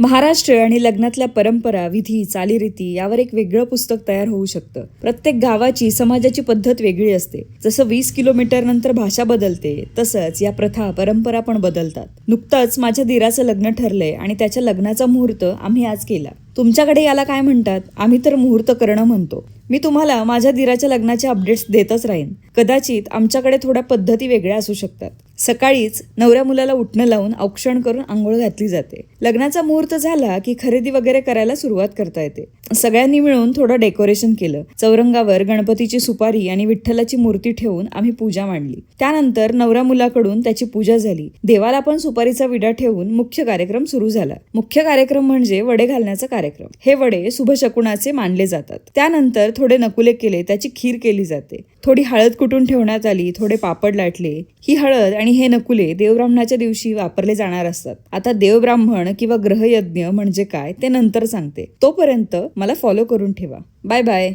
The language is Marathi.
महाराष्ट्र आणि लग्नातल्या परंपरा, विधी, चालीरीती यावर एक वेगळं पुस्तक तयार होऊ शकतं. प्रत्येक गावाची, समाजाची पद्धत वेगळी असते. जसं 20 किलोमीटर नंतर भाषा बदलते, तसंच या प्रथा, परंपरा पण बदलतात. नुकतंच माझ्या दीराचं लग्न ठरलंय आणि त्याच्या लग्नाचा मुहूर्त आम्ही आज केला. तुमच्याकडे याला काय म्हणतात? आम्ही तर मुहूर्त करणं म्हणतो. मी तुम्हाला माझ्या दीराच्या लग्नाचे अपडेट्स देतच राहीन. कदाचित आमच्याकडे थोड्या पद्धती वेगळ्या असू शकतात. सकाळीच नवऱ्या मुलाला उठणं लावून औक्षण करून आंघोळ घातली जाते. लग्नाचा मुहूर्त झाला की खरेदी वगैरे करायला सुरुवात करता येते. सगळ्यांनी मिळून थोडं डेकोरेशन केलं. चौरंगावर गणपतीची सुपारी आणि विठ्ठलाची मूर्ती ठेवून आम्ही पूजा मांडली. त्यानंतर नवऱ्या मुलाकडून त्याची पूजा झाली. देवाला पण सुपारीचा विडा ठेवून मुख्य कार्यक्रम सुरू झाला. मुख्य कार्यक्रम म्हणजे वडे घालण्याचा कार्यक्रम. हे वडे शुभशकुनाचे मानले जातात. त्यानंतर थोडे नकुले केले, त्याची खीर केली जाते. थोडी हळद कुटून ठेवण्यात आली, थोडे पापड लाटले. ही हळद आणि हे नकुले देवब्राह्मणाच्या दिवशी वापरले जाणार असतात. आता देवब्राह्मण किंवा ग्रहयज्ञ म्हणजे काय ते नंतर सांगते. तोपर्यंत मला फॉलो करून ठेवा. Bye bye.